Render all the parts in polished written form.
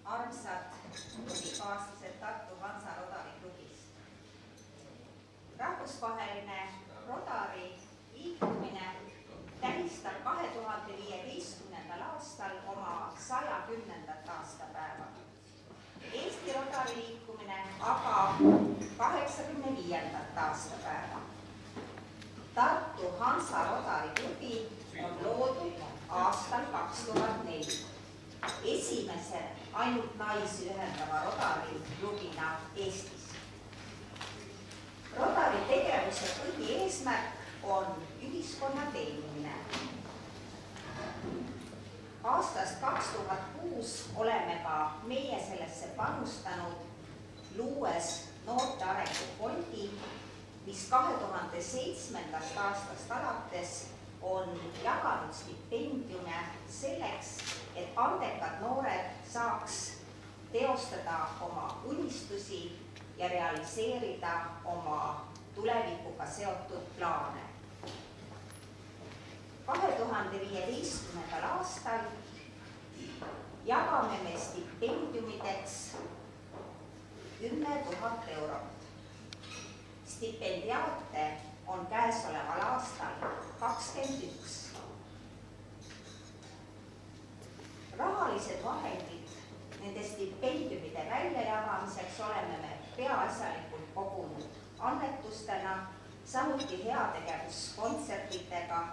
armsad klubikaaslased Tartu Hansa Rotary klubist. Rahvusvaheline Rotary liikumine tähistab 2015. aastal oma 110. aastapäeva. Eesti Rotary liikumine aga 85. aastapäeva. Tartu Hansa Rotary klubi on loodud aastal 2004. Esimese ainult naisi ühendava Rotary klubina Eestis. Rotary tegevuse põhieesmärk on ühiskonna teenimine. Aastast 2006 oleme ka meie sellesse panustanud, luues noorte arengufondi, mis 2007. aastast alates on jaganud stipendiume selleks, et andekad noored saaks teostada oma unistusi ja realiseerida oma tulevikuga seotud plaane. 2015. aastal jagame me stipendiumideks 10 000 eurot. Stipendiaate on käesoleval aastal 21. Rahalised vahendid nende stipendiumide väljajagamiseks oleme me peaasjalikult kogunud annetustena, samuti heategevuskontsertidega,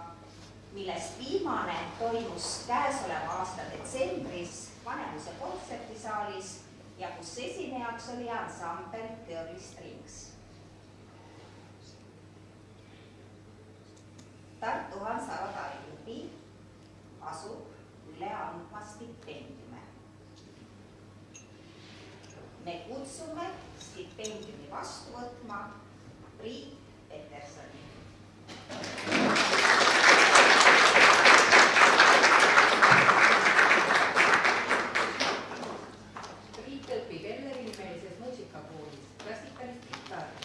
millest viimane toimus käesoleva aasta detsembris Vanemuise kontsertisaalis ja kus esinejaks oli ansambel Girly Strings. Tartu Hansa Rotary klubi asub üle andma stipendiume. Me kutsume stipendiumi vastu võtma Priit Petersoni. Priit õpib Elleri-nimelises muusikakoolis klassikalist kitarri.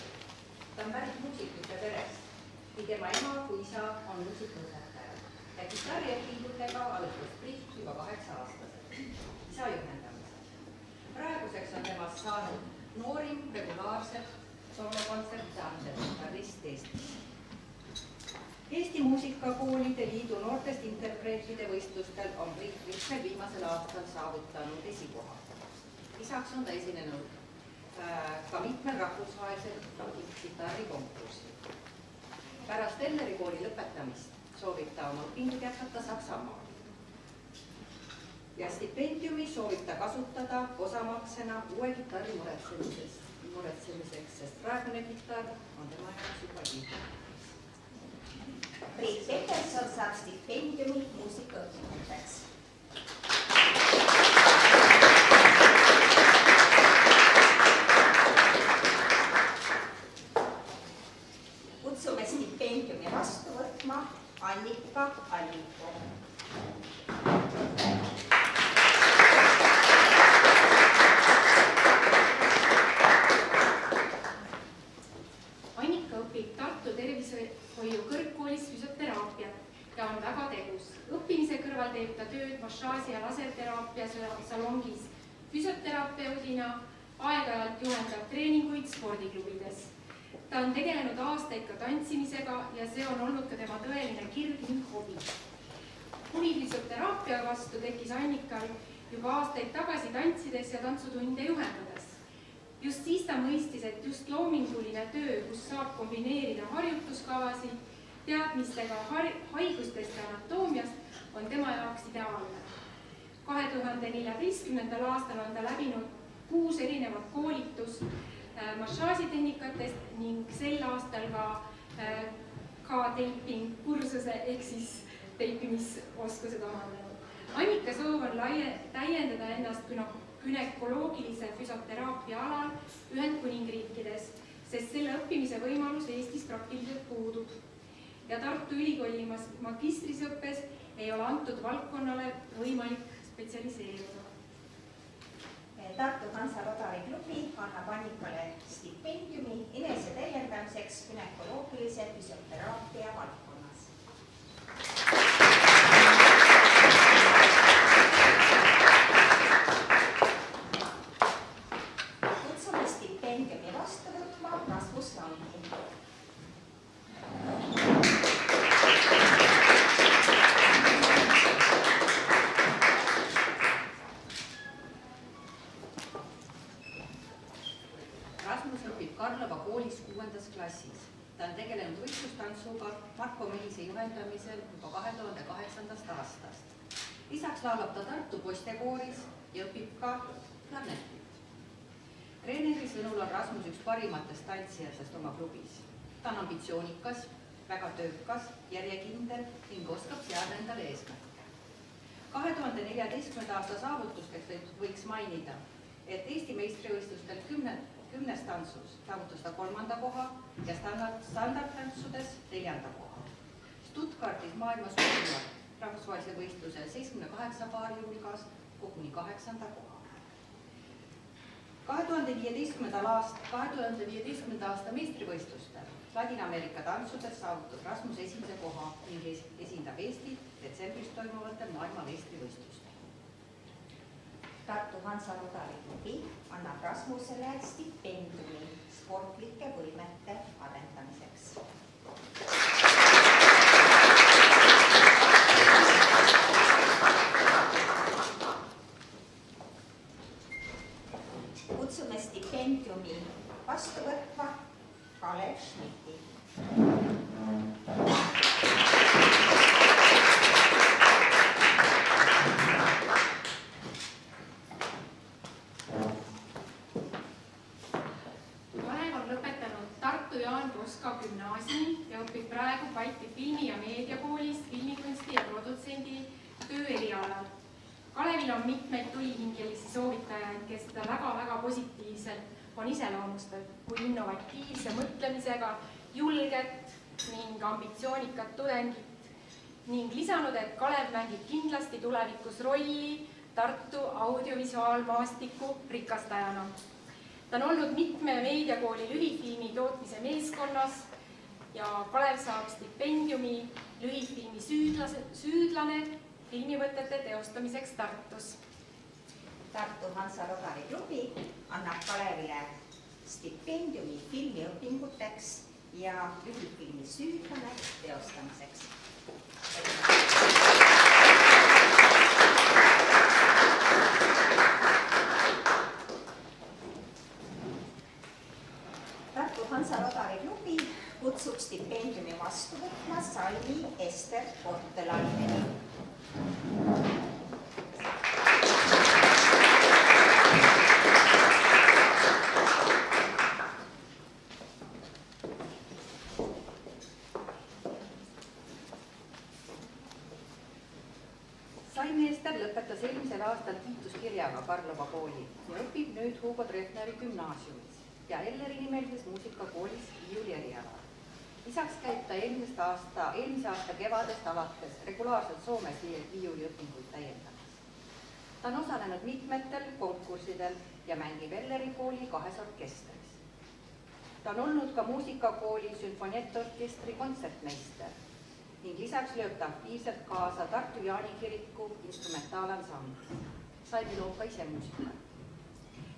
Ta on pärit muusikute perest. Nii tema ema kui isa on muusikaõpetaja ja kitarriõpingutega alustas Priit juba 8-aastaselt isa juhendamisel. Praeguseks on temast saanud noorim regulaarselt soolokontsert kitarrist Eestis. Eesti Muusikakoolide Liidu noortest interpreetide võistlustel on Priit mitmel viimasel aastal saavutanud esikoha. Lisaks on ta esinenud ka mitmel rahvusvahelisel kitarrikonkursil. Pärast Elleri kooli lõpetamist soovib ta oma õpingud jätkata Saksamaal. Ja stipendiumi soovib ta kasutada osamaksena uue kitarri muretsemiseks, sest praegune kitarr on tema jaoks juba liiga. Priit Peterson saab stipendiumi muusikaõpinguteks. Kutsume stipendiumi vastu võtma Annika Alliko. Annika õpib Tartu Tervishoiu kõrgkoolis füsioteraapiat ja on väga tegus. Õppimise kõrval teeb ta tööd massaaži ja laserteraapia salongis füsioterapeudina, aeg-ajalt juhendab treeninguid spordiklubides. Ta on tegelenud aastaid ka tantsimisega ja see on olnud ka tema tõeline kirg ning hobi. Huvi füsioteraapia vastu tekkis Annikal juba aastaid tagasi tantsides ja tantsutunde juhendades. Just siis ta mõistis, et just loominguline töö, kus saab kombineerida harjutuskavasid, teadmistega haigustest ja anatoomiast, on tema jaoks ideaalne. 2014. aastal on ta läbinud 6 erinevat koolitust massaažitehnikatest ning sel aastal ka teiping kursuse ehk siis teipimisoskused omandanud. Annika soov on täiendada ennast günekoloogilise füsioteraapia alal Ühendkuningriikides, sest selle õppimise võimalus Eestis praktiliselt puudub. Ja Tartu Ülikooli magistrisõppes ei ole antud valdkonnale võimalik spetsialiseeruda. Tartu Hansa Rotary klubi annab Annikale stipendiumi enesetäiendamiseks günekoloogilise füsioteraapia valdkonnas. võistlustantsuga Marko Meise juhendamisel juba 2008. aastast. Lisaks laulab ta Tartu poistekooris ja õpib ka klarnetit. Treeneri sõnul on Rasmus üks parimatest tantsijatest oma klubis. Ta on ambitsioonikas, väga töökas, järjekindel ning oskab seada endale eesmärke. 2014. aasta saavutusteks võiks mainida, et Eesti meistrivõistlustel 10 tantsus saavutas ta 3. koha ja standardtantsudes 4. koha. Stuttgartis maailma suurima rahvusvahelise võistluse 78 paari hulgas koguni 8. koha. 2015. aasta meistrivõistlustel Ladina-Ameerika tantsudes saavutas Rasmus 1. koha ning esindab Eestit detsembris toimuvatel maailma meistrivõistlustel. Tartu Hansa Rudari klubi annab Rasmusele stipendiumi sportlike võimete arendamiseks. Kutsume stipendiumi vastu võtma Kalev Schmidti. Kalev on lõpetanud Tartu Jaan Poska gümnaasiumi ja õpib praegu Balti filmi- ja meediakoolis filmikunsti ja produtsendi tööerialal. Kalevil on mitmeid tulihingelisi soovitajaid, kes seda väga positiivselt on iseloomustatud kui innovatiivse mõtlemisega, julget ning ambitsioonikat tudengit ning lisanud, et Kalev mängib kindlasti tulevikus rolli Tartu audiovisuaalmaastiku rikastajana. Ta on olnud mitme meediakooli lühifilmi tootmise meeskonnas ja Kalev saab stipendiumi lühifilmi Süüdlane filmivõtete teostamiseks Tartus. Tartu Hansa Rudari klubi annab Kalevile stipendiumi filmiõpinguteks ja lühifilmi Süüdlane teostamiseks. Tartu Hansa Rudari klubi kutsub stipendiumi vastu võtma Salmi Ester Portelaineni. Salmi Ester lõpetas eelmisel aastal kiituskirjaga Karlova kooli ja õpib nüüd Hugo Treffneri gümnaasiumis ja Elleri nimelises muusikakoolis viiuli erialal. Lisaks käib ta eelmise aasta kevadest alates regulaarselt Soomes viiuliõpinguid täiendamas. Ta on osalenud mitmetel konkurssidel ja mängib Elleri kooli 2 orkestris. Ta on olnud ka muusikakooli sümfoniettorkestri kontsertmeister ning lisaks lööb ta aktiivselt kaasa Tartu Jaani kiriku instrumentaalansamblis. Salmi loob ka ise muusika.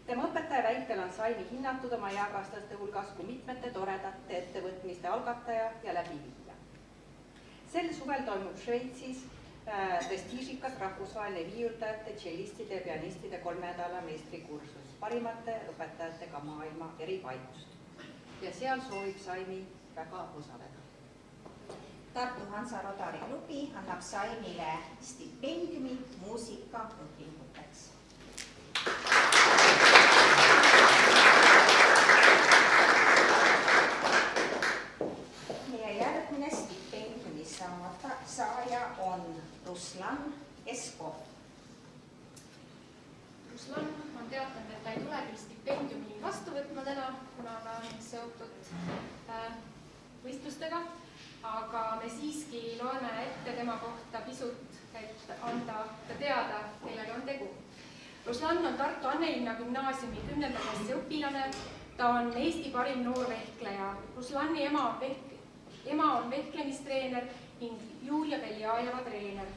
Tema õpetaja väitel on Salmi hinnatud oma eakaaslaste hulgas kui mitmete toredate ettevõtmiste algataja ja läbiviija. Sel suvel toimub Šveitsis prestiižikas rahvusvaheline viiuldajate, tšellistide ja pianistide 3 nädala meistrikursus parimate õpetajatega maailma eri paigust. Ja seal soovib Salmi väga osaleda. Tartu Hansa Rudari klubi annab Salmile stipendiumi muusikaõpinguteks. Meie järgmine stipendiumi saaja on Ruslan Eskov. Ruslan on teatanud, et ta ei tule küll stipendiumi vastu võtma täna, kuna ta on seotud võistlustega, aga me siiski loeme ette tema kohta pisut, et anda ta teada, kellega on tegu. Ruslan on Tartu Annelinna gümnaasiumi 10. klassi õpilane, ta on Eesti parim noor vehkleja. Ruslani ema on vehklemistreener ning Julia Beljajeva treener.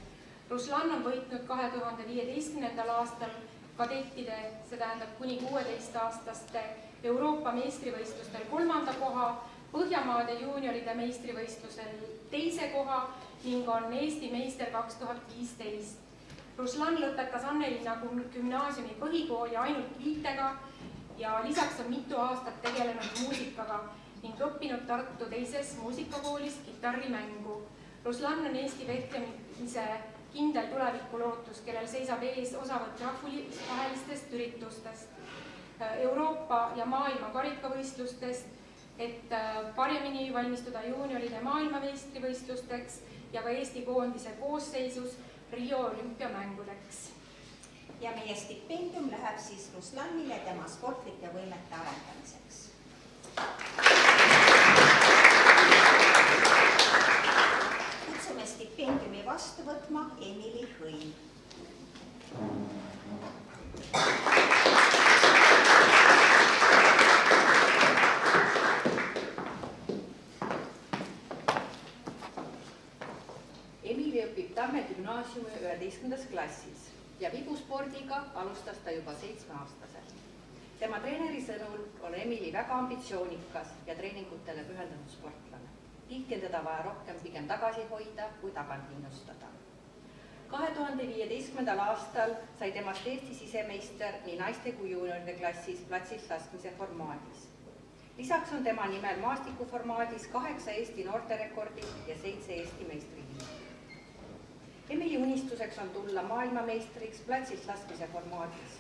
Ruslan on võitnud 2015. aastal kadettide, see tähendab kuni 16-aastaste Euroopa meistrivõistlustel 3. koha, Põhjamaade juunioride meistrivõistlusel 2. koha ning on Eesti meister 2015. Ruslan lõpetas Annelinna gümnaasiumi põhikooli ainult 5 ja lisaks on mitu aastat tegelenud muusikaga ning õppinud Tartu teises muusikakoolis kitarrimängu. Ruslan on Eesti vehklemise kindel tulevikulootus, kellel seisab ees osavõtt rahvusvahelistest üritustest, Euroopa ja maailma karikavõistlustest, et paremini valmistuda juunioride maailmameistrivõistlusteks ja ka Eesti koondise koosseisus Rio olümpiamängudeks. Ja meie stipendium läheb siis Ruslanile tema sportlike võimete arendamiseks. Kutsume stipendiumi vastu võtma Emily Hõim. Emily õpib Tamme gümnaasiumi 11. klassis ja vibuspordiga alustas ta juba 7-aastaselt. Tema treeneri sõnul on Emily väga ambitsioonikas ja treeningutele pühendunud sportlane. Tihti on teda vaja rohkem pigem tagasi hoida kui tagant innustada. 2015. aastal sai temast Eesti sisemeister nii naiste kui juunioride klassis platsilt laskmise formaadis. Lisaks on tema nimel maastikuformaadis 8 Eesti noorterekordid ja 7 Eesti meistritiitlit. Emily unistuseks on tulla maailmameistriks platsilt laskmise formaadis.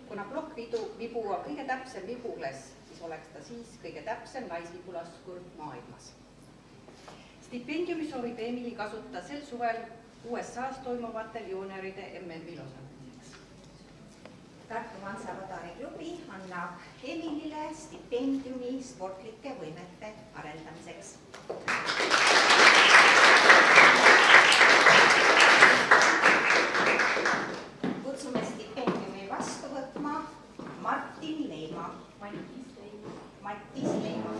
Kuna plokkvibu on kõige täpsem vibuklass, siis oleks ta siis kõige täpsem naisvibulaskur maailmas. Stipendiumi soovib Emily kasutada sel suvel USA's toimuvatel juunioride MM-il osalemiseks. Tartu Hansa Rodari klubi annab Emilile stipendiumi sportlike võimete arendamiseks. Kutsume stipendiumi vastu võtma Martin Leima. Mattis Leima.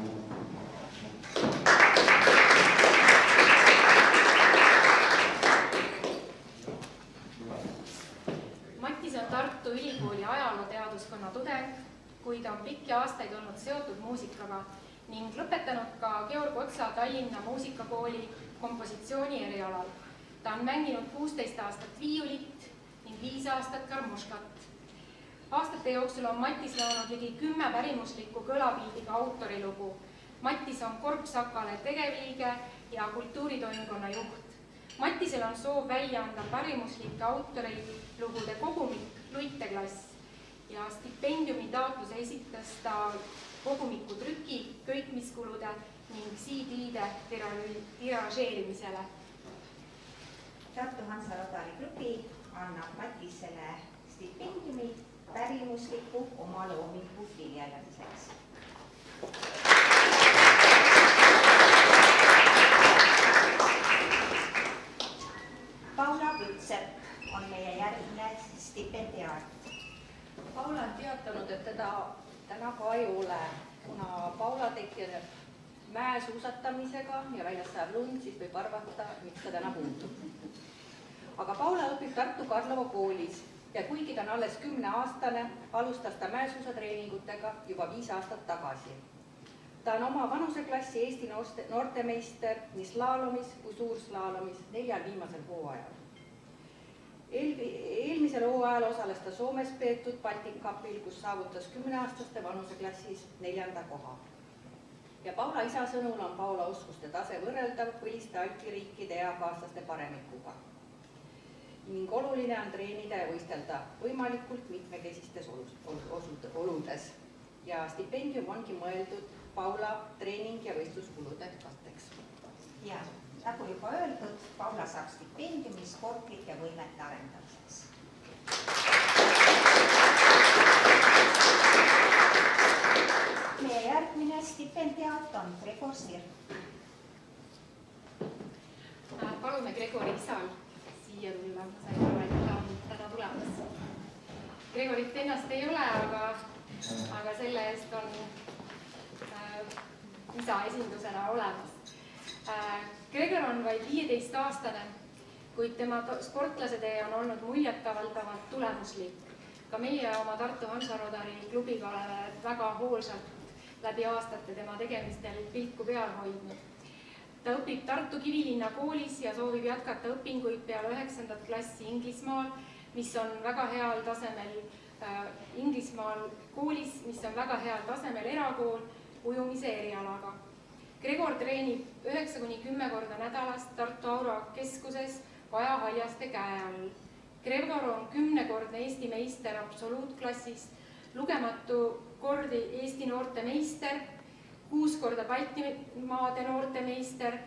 Mattis on Tartu Ülikooli ajalooteaduskonna tudeng, kuid on pikki aastaid olnud seotud muusikaga ning lõpetanud ka Georg Otsa Tallinna muusikakooli kompositsiooni erialal. Ta on mänginud 16 aastat viiulit ning 5 aastat karmoškat. Aastate jooksul on Mattis launud ligi 10 pärimuslikku kõlapildiga autorilugu. Mattis on Korpsakale tegevliige ja kultuuritoimkonna juht. Mattisel on soov välja anda pärimuslike autorilugude kogumik Luiteklass ja stipendiumi taotluse esitas ta kogumiku trüki, köitmiskulude ning CD-de tiražeerimisele. Tartu Hansa Rodari klubi annab Mattisele stipendiumi pärimusliku omaloomingu viljelemiseks. Paula Kütsepp on meie järgmine stipendiaar. Paula on teatanud, et teda täna ka ei ole, kuna Paula tegeleb mäesuusatamisega ja väljas sajab lund, siis võib arvata, miks ta täna puudub. Aga Paula õpib Tartu Karlova koolis ja kuigi ta on alles 10-aastane, alustas ta mäesuusatreeningutega juba 5 aastat tagasi. Ta on oma vanuseklassi Eesti noortemeister nii slaalomis kui suurslaalomis 4 viimasel hooajal. Eelmisel hooajal osales ta Soomes peetud Baltic Cupil, kus saavutas 10-aastaste vanuseklassis 4. koha. Ja Paula isa sõnul on Paula oskuste tase võrreldav põliste alpiriikide eakaaslaste paremikuga. Ning oluline on treenida ja võistelda võimalikult mitmekesistes oludes. Ja stipendium ongi mõeldud Paula treening- ja võistluskulude katteks. Ja nagu juba öeldud, Paula saab stipendiumi sportlike võimete arendamiseks. Meie järgmine stipendiaat on Gregor Sirk. Palume Gregori isal siia tulla, sain aru, et ta on täna tulemas. Gregorit ennast ei ole, aga selle eest on isa esindusena olemas. Gregor on vaid 15-aastane, kuid tema sportlasetee on olnud muljetavaldavalt tulemuslik. Ka meie oma Tartu Hansa Rodari klubiga oleme väga hoolsalt läbi aastate tema tegemistel pilku peal hoidnud. Ta õpib Tartu Kivilinna koolis ja soovib jätkata õpinguid peale 9. klassi Inglismaal, mis on väga heal tasemel Inglismaal koolis, mis on väga heal tasemel erakool ujumise erialaga. Gregor treenib 9–10 korda nädalas Tartu Aura keskuses Kaja Haljaste käe all. Gregor on 10-kordne Eesti meister absoluutklassis, lugematu kordi Eesti noorte meister, 6 korda Baltimaade noorte meister,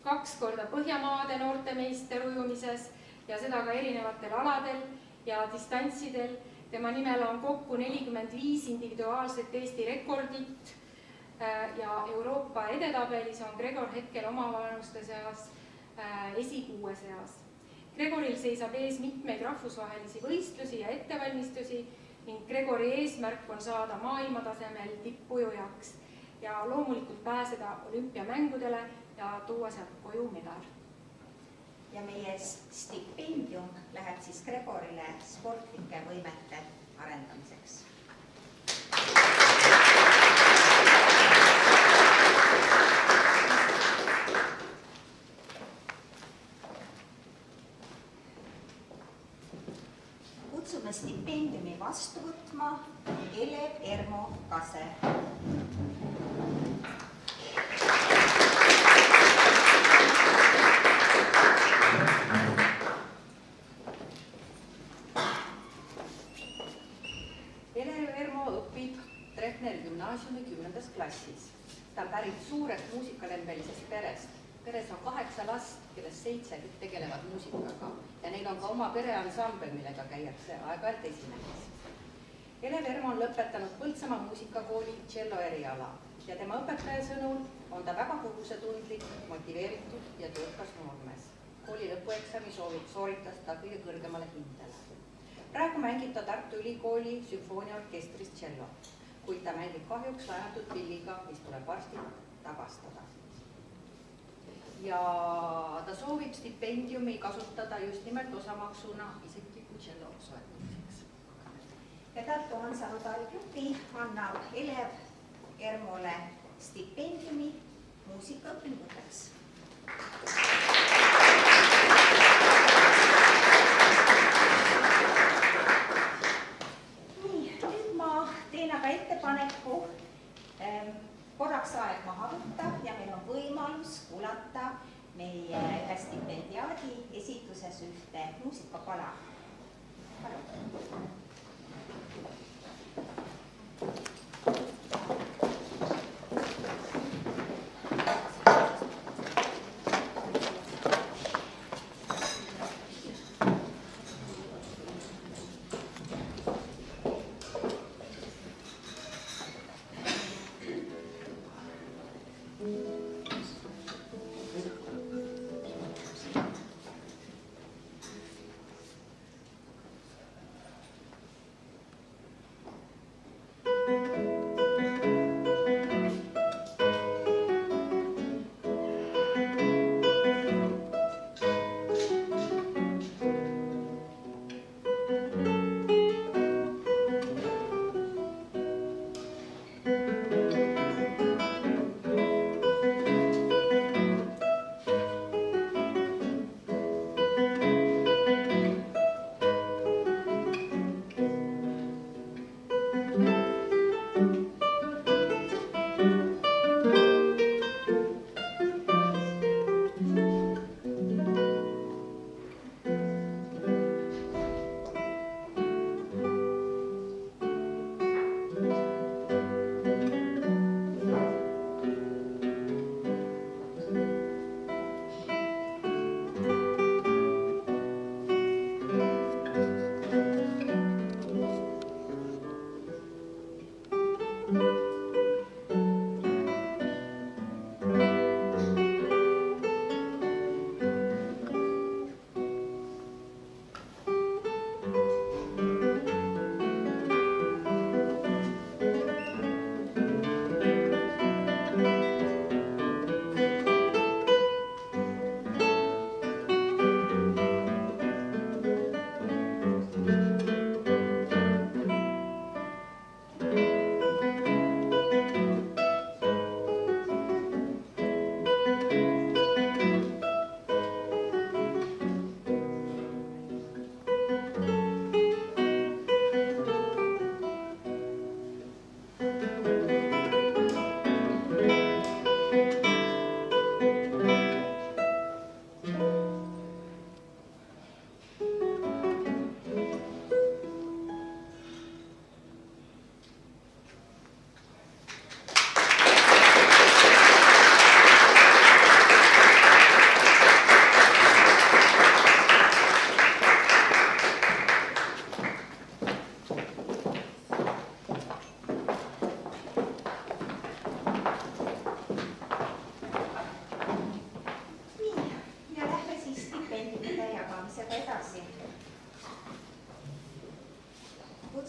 2 korda Põhjamaade noorte meister ujumises ja seda ka erinevatel aladel ja distantsidel. Tema nimel on kokku 45 individuaalset Eesti rekordit ja Euroopa edetabelis on Gregor hetkel omavanuste seas esikuue seas. Gregoril seisab ees mitmeid rahvusvahelisi võistlusi ja ettevalmistusi ning Gregori eesmärk on saada maailmatasemel tippujujaks ja loomulikult pääseda olümpiamängudele ja tuua sealt koju medal. Ja meie stipendium läheb siis Gregorile sportlike võimete arendamiseks. Kutsume stipendiumi vastu võtma Elev Ermo Kase. Gümnaasiumi 10. klassis. Ta on pärit suurest muusikalembelisest perest. Peres on 8 last, kellest 7 tegelevad muusikaga ja neil on ka oma pereansambel, millega käiakse aeg-ajalt esinemas. Elev Ermo on lõpetanud Põltsamaa muusikakooli cello eriala ja tema õpetaja sõnul on ta väga kohusetundlik, motiveeritud ja töökas noormees. Kooli lõpueksami sooritas ta kõige kõrgemale hindele. Praegu mängib ta Tartu Ülikooli sümfooniaorkestris cello, kuid ta mängib kahjuks laenatud pilliga, mis tuleb varsti tagastada. Ja ta soovib stipendiumi kasutada just nimelt osamaksuna isikliku cello soetamiseks. Ja Tartu Hansa Rudari annab Elev Ermole stipendiumi muusikaõpinguteks. Teen aga ettepaneku korraks aeg maha võtta ja meil on võimalus kuulata meie ühe stipendiaadi esituses ühte muusikapala.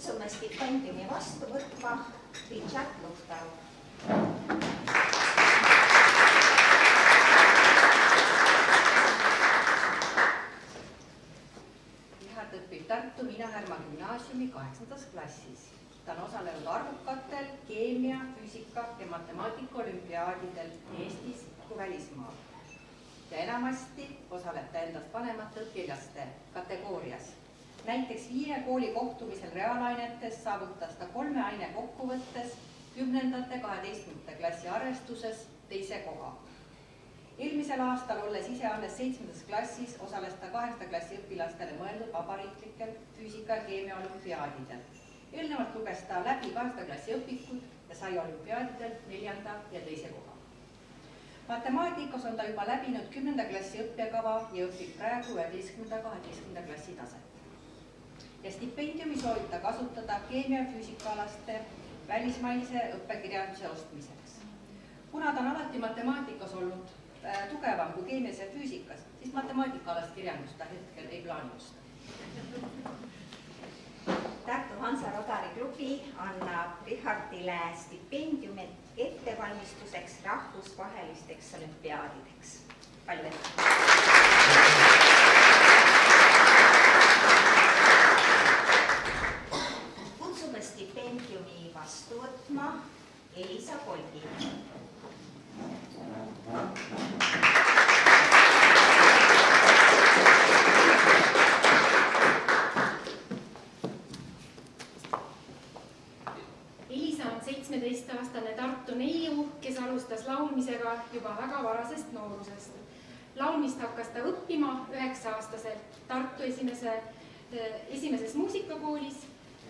Kutsume stipendiumi vastu võtma Richard Luhtaru. Richard õpib Tartu Miina-Härma gümnaasiumi 8. klassis. Ta on osalenud arvukatel keemia, füüsika ja matemaatika olümpiaadidel Eestis kui välismaal. Ja enamasti osaleb ta endast vanemate õpilaste kategoorias. Näiteks 5 kooli kohtumisel reaalainetes saavutas ta 3 aine kokkuvõttes 10. 12. klassi arvestuses 2. koha. Eelmisel aastal, olles ise alles 7. klassis, osales ta 8. klassi õpilastele mõeldud vabariiklikel füüsika ja keemia olümpiaadidel. Eelnevalt luges ta läbi 8. klassi õpikud ja sai olümpiaadidel 4. ja 2. koha. Matemaatikas on ta juba läbinud 10. klassi õppekava ja õpib praegu 11. 12. klassi taset. Ja stipendiumi soovib ta kasutada keemia ja füüsikaalaste välismaise õppekirjanduse ostmiseks. Kuna ta on alati matemaatikas olnud tugevam kui keemias ja füüsikas, siis matemaatikaalast kirjandust ta hetkel ei plaani osta. Tartu Hansa Rodari klubi annab Richardile stipendiumi ettevalmistuseks rahvusvahelisteks olümpiaadideks. Palju edu! Kutsume stipendiumi vastu võtma Elisa Kolgi. Elisa on 17-aastane Tartu neiu, kes alustas laulmisega juba väga varasest noorusest. Laulmist hakkas ta õppima 9-aastaselt Tartu esimeses muusikakoolis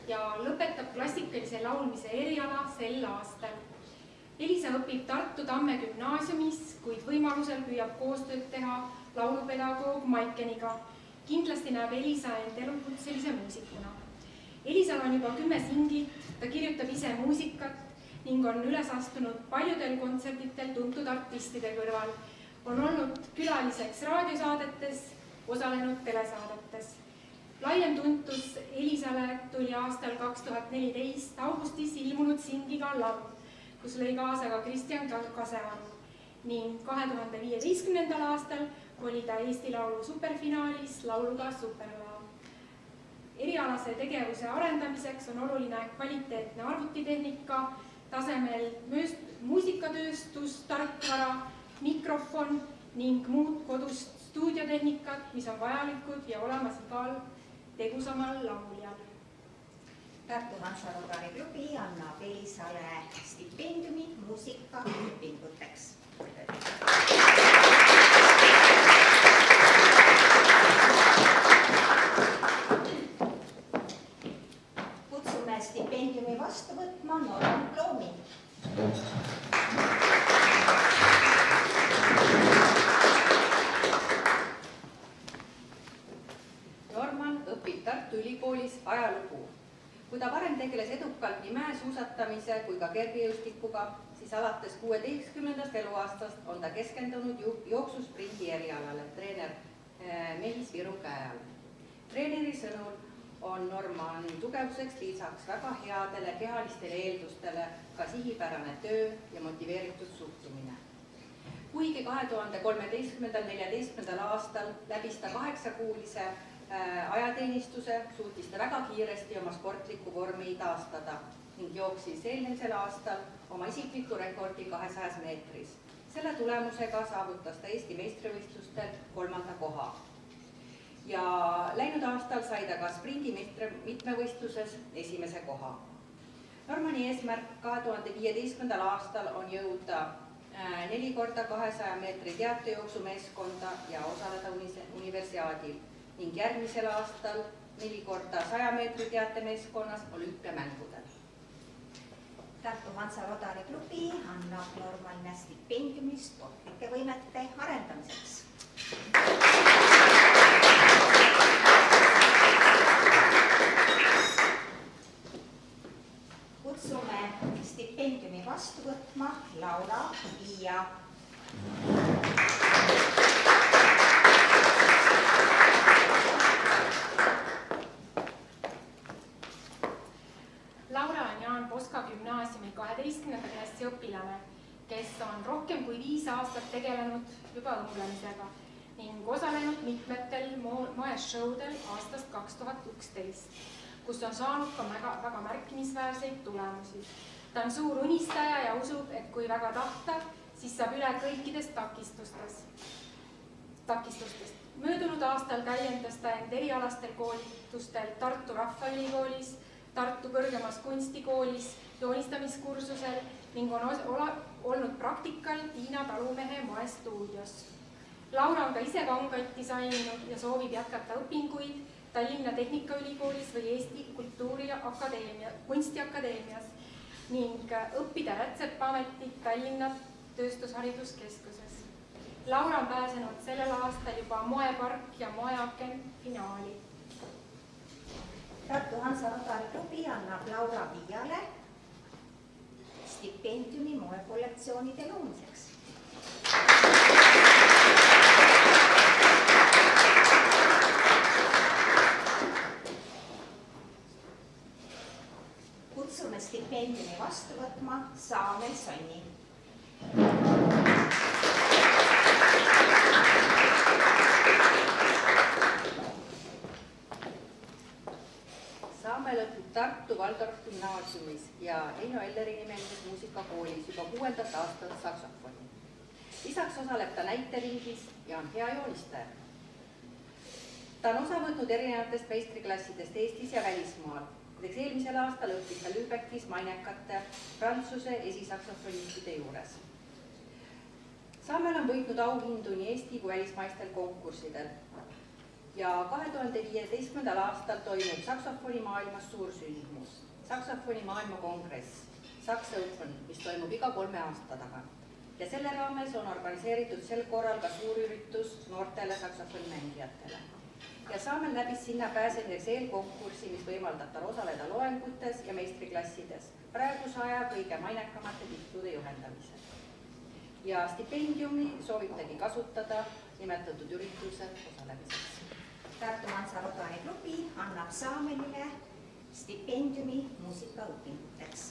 ja lõpetab klassikalise laulmise eriala sel aastal. Elisa õpib Tartu Tamme gümnaasiumis, kuid võimalusel püüab koostööd teha laulupedagoog Maikeniga. Kindlasti näeb Elisa end elukutselise muusikuna. Elisal on juba 10 singlit, ta kirjutab ise muusikat ning on üles astunud paljudel kontserditel tuntud artistide kõrval. On olnud külaliseks raadiosaadetes, osalenud telesaadetes. Laiem tuntus Elisale tuli aastal 2014 augustis ilmunud singiga Laul, kus lõi kaasa ka Kristjan Kasearu ning 2015. aastal oli ta Eesti Laulu superfinaalis lauluga Superlaul. Erialase tegevuse arendamiseks on oluline kvaliteetne arvutitehnika, tasemel muusikatööstus, tarkvara, mikrofon ning muud kodust stuudiotehnikat, mis on vajalikud ja olemas igal tegusamal lauljal. Tartu Hansa Rodari klubi annab Elisale stipendiumi muusikaõpinguteks. Kutsume stipendiumi vastu võtma Norman Bloomi. Norman õpib Tartu Ülikoolis ajalugu. Kui ta varem tegeles edukalt nii mäesuusatamise kui ka kergejõustikuga, siis alates 16. eluaastast on ta keskendunud jooksusprindi erialale treener Mehis Viru käe all. Treeneri sõnul on Normani tugevuseks lisaks väga headele kehalistele eeldustele ka sihipärane töö ja motiveeritud suhtumine. Kuigi 2013-14. aastal läbis ta 8-kuulise ajateenistuse, suutis ta väga kiiresti oma sportlikku vormi taastada ning jooksis eelmisel aastal oma isikliku rekordi 200 meetris. Selle tulemusega saavutas ta Eesti meistrivõistlustel 3. koha. Ja läinud aastal sai ta ka sprindi mitmevõistluses 1. koha. Normani eesmärk 2015. aastal on jõuda 4 korda 200 meetri teatejooksumeeskonda ja osaleda universiaadil ning järgmisel aastal 4 korda 100 meetri teatemeeskonnas olümpiamängudel. Tartu Hansa Rodari klubi annab Normanile stipendiumi sportlike võimete arendamiseks. Kutsume stipendiumi vastu võtma Laura Viia. õmblemisega ning osalenud mitmetel moeshowdel aastast 2011, kus on saanud ka väga märkimisväärseid tulemusi. Ta on suur unistaja ja usub, et kui väga tahta, siis saab üle kõikidest takistustest. Möödunud aastal täiendas ta end erialastel koolitustel Tartu Rahvaülikoolis, Tartu Kõrgemas Kunstikoolis, joonistamiskursusel ning on olnud praktikal Tiina Talumehe moestuudios. Laura on ka ise vangaid disaininud ja soovib jätkata õpinguid Tallinna Tehnikaülikoolis või Eesti Kunstiakadeemias ning õppida rätsepametit Tallinna Tööstushariduskeskuses. Laura on pääsenud sellel aastal juba Moepark ja Moeaken finaali. Tartu Hansa Rotary klubi annab Laura Viiale stipendiumi moekollektsioonide loomiseks. Kutsume stipendiumi vastu võtma Saamel Sonni. Saamel õpib Tartu Valdorf gümnaasiumis ja Eino Elleri nimelises muusikakoolis juba 6. aastat saksofoni. Lisaks osaleb ta näiteringis ja on hea joonistaja. Ta on osa võtnud erinevatest meistriklassidest Eestis ja välismaal. Näiteks eelmisel aastal õppis ta Lübeckis mainekate Prantsuse esisaksofonistide juures. Saamel on võitnud auhindu nii Eesti kui välismaistel konkurssidel ja 2015. aastal toimub saksofoni maailmas suur sündmus, saksofoni maailmakongress, Sax Open, mis toimub iga 3 aasta tagant. Ja selle raames on organiseeritud sel korral ka suurüritus noortele saksofonimängijatele. Ja Saamel läbis sinna pääsemiseks eelkonkurssi, mis võimaldab tal osaleda loengutes ja meistriklassides, praeguse aja kõige mainekamate titlude juhendamisel. Ja stipendiumi soovitagi kasutada nimetatud ürituse osalemiseks. Tartu Hansa Rotary klubi annab Saamelile stipendiumi muusikaõpinguteks.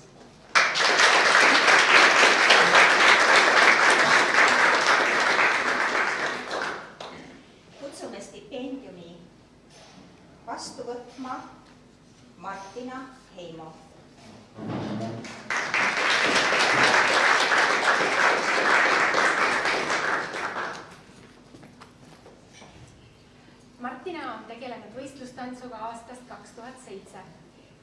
Kutsume stipendiumi vastu võtma Martina Heimo. Martina on tegelenud võistlustantsuga aastast 2007.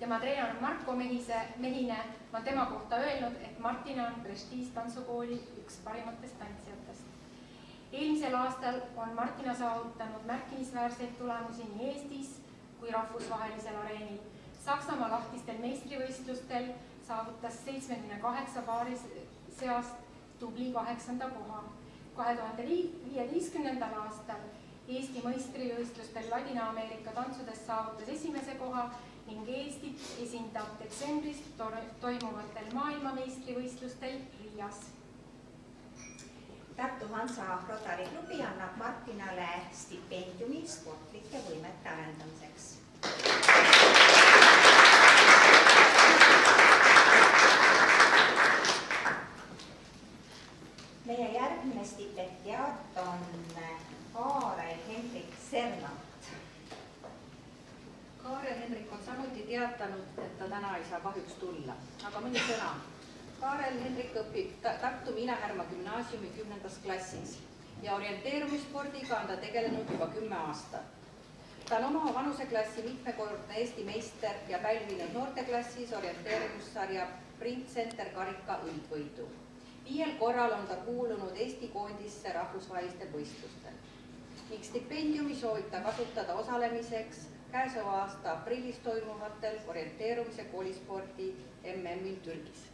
Tema treener Marko Mehine on tema kohta öelnud, et Martina on prestiistantsukooli üks parimatest tantsijatest. Eelmisel aastal on Martina saavutanud märkimisväärseid tulemusi nii Eestis kui rahvusvahelisel areenil. Saksamaa lahtistel meistrivõistlustel saavutas 78 paari seast tubli 8. koha. 2015. aastal Eesti meistrivõistlustel Ladina-Ameerika tantsudes saavutas 1. koha ning Eestit esindab detsembris toimuvatel maailmameistrivõistlustel Riias. Tartu Hansa Rotary klubi annab Martinale stipendiumi sportlike võimete arendamiseks. Meie järgmine stipendiaat on Kaarel Hendrik Sernat. Kaarel Hendrik on samuti teatanud, et ta täna ei saa kahjuks tulla, aga mõni sõna. Kaarel Hendrik õpib Tartu Miina Härma gümnaasiumi 10. klassis ja orienteerumisspordiga on ta tegelenud juba 10 aastat. Ta on oma vanuseklassi mitmekordne Eesti meister ja pälvinud noorteklassis orienteeruvussarja Print Center karika üldvõidu. 5 korral on ta kuulunud Eesti koondisse rahvusvahelistel võistlustel ning stipendiumi soovib ta kasutada osalemiseks käesoleva aasta aprillis toimuvatel orienteerumise koolispordi MM-il Türgis.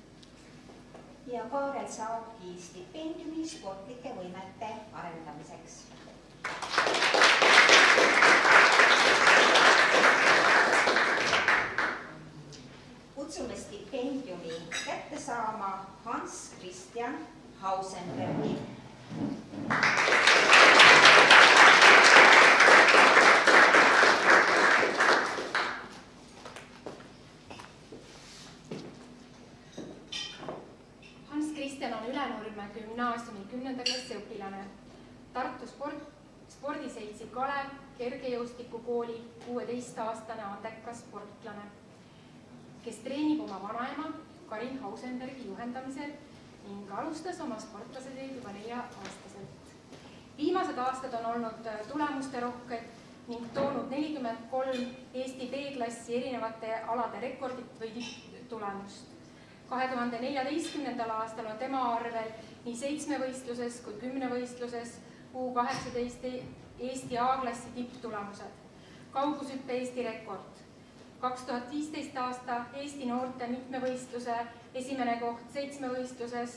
Ja Kaarel saabki stipendiumi sportlike võimete arendamiseks. Kutsume stipendiumi kätte saama Hans Christian Hausenbergi. Hans Christian on Ülenurme gümnaasiumi 10. klassi õpilane. Peipsi Kalev kergejõustikukooli 16-aastane andekas sportlane, kes treenib oma vanaema Karin Hausenbergi juhendamisel ning alustas oma sportlaseteed juba 4-aastaselt. Viimased aastad on olnud tulemusterohked ning toonud 43 Eesti B-klassi erinevate alade rekordit või tipptulemust. 2014. aastal on tema arvel nii 7-võistluses kui 10-võistluses U18 Eesti A-klassi tipptulemused, kaugushüppe Eesti rekord, 2015. aasta Eesti noorte mitmevõistluse esimene koht 7-võistluses,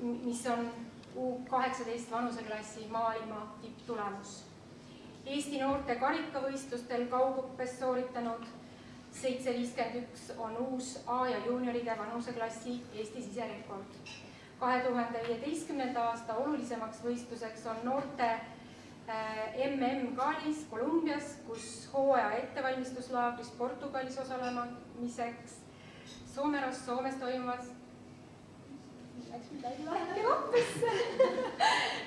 mis on U18 vanuseklassi maailma tipptulemus. Eesti noorte karikavõistlustel kaugõppes sooritanud 7.51 on uus A- ja juunioride vanuseklassi Eesti siserekord. 2015. aasta olulisemaks võistluseks on noorte MM-kaalis Kolumbias, kus hooaja ettevalmistuslaagris Portugalis osalemiseks Soomes toimuvas läks midagi lahti hoppesse.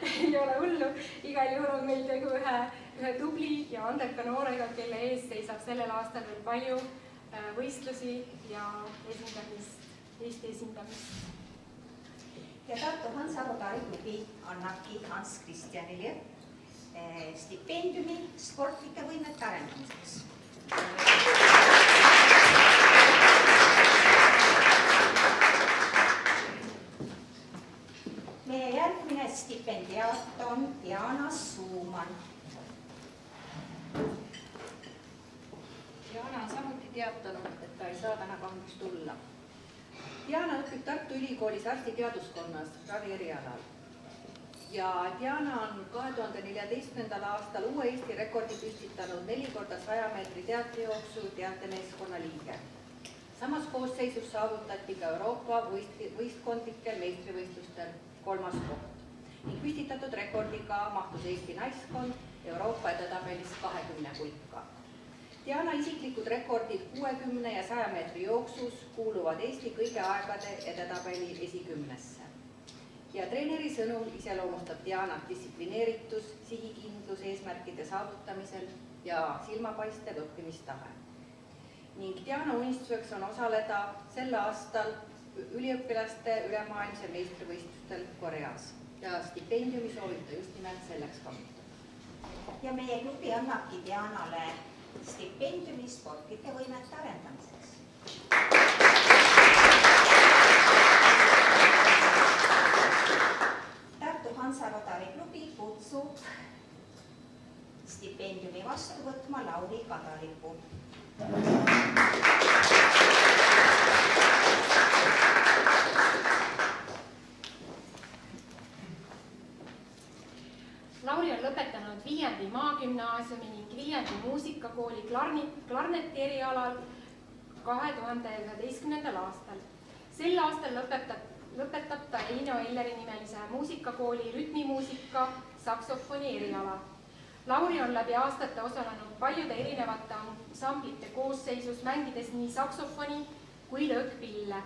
Ei ole hullu, igal juhul on meil tegu ühe tubli ja andeka noorega, kelle ees seisab sellel aastal veel palju võistlusi ja esindamist, Eesti esindamist. Ja Tartu Hansa Rodari klubi annabki Hans Kristjanile stipendiumi sportlike võimete arendamiseks. Meie järgmine stipendiaat on Diana Suumann. Diana on samuti teatanud, et ta ei saa täna kahjuks tulla. Diana õpib Tartu Ülikoolis arstiteaduskonnas ravi erialal. Ja Diana on 2014. aastal uue Eesti rekordi püstitanud 4x100 meetri teatrijooksu teatemeeskonna liige. Samas koosseisus saavutati ka Euroopa võistkondlikel meistrivõistlustel 3. koht ning püstitatud rekordiga mahtus Eesti naiskond Euroopa edetabelis 20 hulka. Diana isiklikud rekordid 60 ja 100 meetri jooksus kuuluvad Eesti kõige aegade edetabeli esikümnesse. Ja treeneri sõnul iseloomustab Dianat distsiplineeritus, sihikindlus eesmärkide saavutamisel ja silmapaistev õppimistahe. Ning Diana unistuseks on osaleda sel aastal üliõpilaste ülemaailmse meistrivõistlustel Koreas ja stipendiumi soovib ta just nimelt selleks kasutada. Ja meie klubi annabki Dianale stipendiumi sportlike võimete arendamiseks. Tartu Hansa Rodari klubi kutsub stipendiumi vastu võtma Lauri Kadalipu. Lauri on lõpetanud Viiendi maagümnaasiumi ning Viiendi muusikakooli klarneti erialal 2011. aastal. Sel aastal lõpetab ta Eino Elleri nimelise muusikakooli rütmimuusika saksofoni eriala. Lauri on läbi aastate osalenud paljude erinevate ansamblite koosseisus, mängides nii saksofoni kui lõõkpille.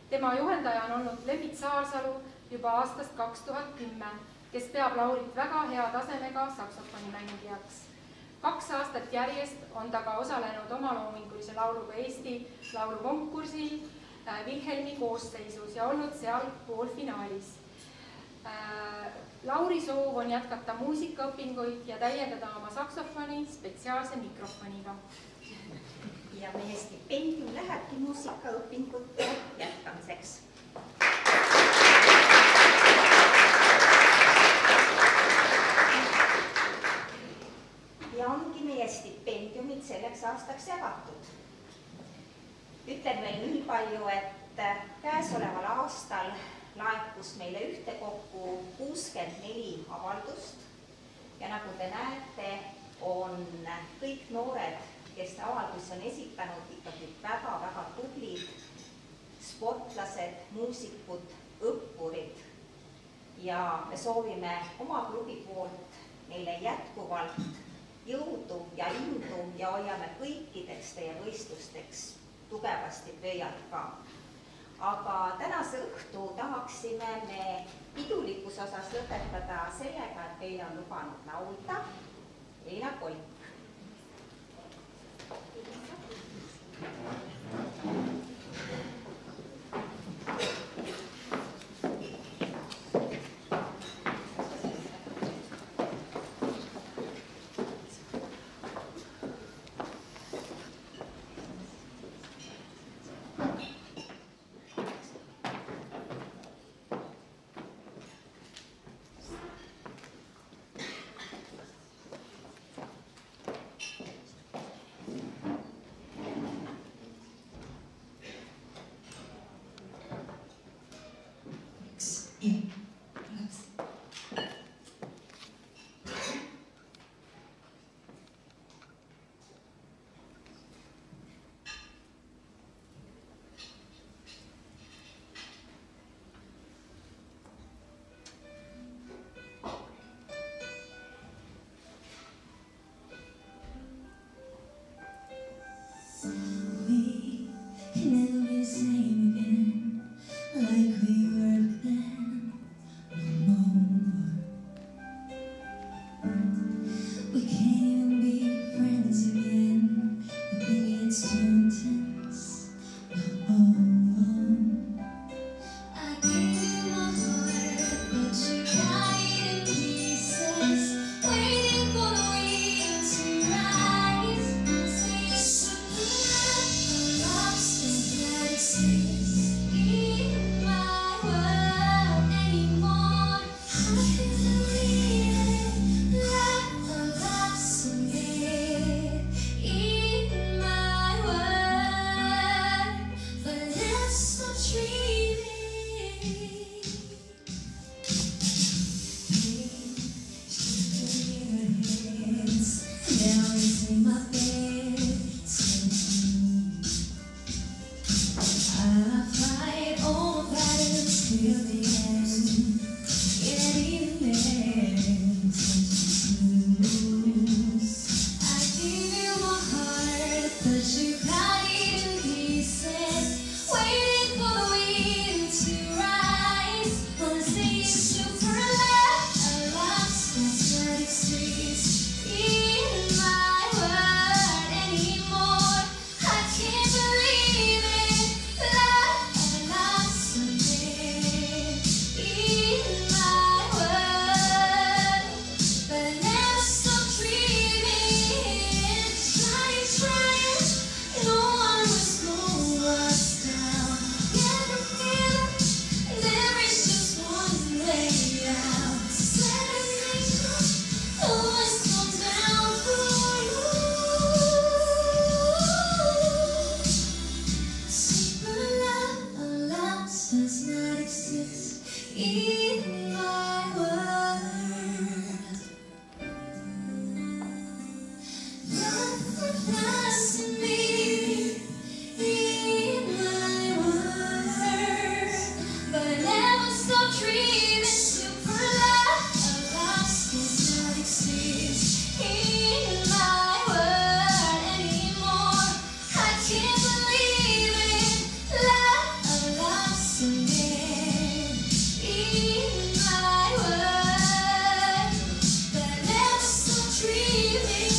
Tema juhendaja on olnud Lembit Saarsalu juba aastast 2010, kes peab Laurit väga hea tasemega saksofonimängijaks. 2 aastat järjest on ta ka osalenud omaloomingulise lauluga Eesti laulukonkursil Vilhelmi koosseisus ja olnud seal poolfinaalis. Lauri soov on jätkata muusikaõpinguid ja täiendada oma saksofoni spetsiaalse mikrofoniga. Ja meie stipendium lähebki muusikaõpingute jätkamiseks. Ja ongi meie stipendiumid selleks aastaks jagatud. Ütlen veel nii palju, et käesoleval aastal laekus meile ühtekokku 64 avaldust ja nagu te näete, on kõik noored, kes avaldusi on esitanud, ikkagi väga-väga tublid sportlased, muusikud, õppurid. Ja me soovime oma klubi poolt neile jätkuvalt jõudu ja indu ja hoiame kõikideks teie võistlusteks tugevasti pöialt ka. Aga tänase õhtu tahaksime me pidulikus osas lõpetada sellega, et teile on lubanud laulda Elina Kolk. Dreaming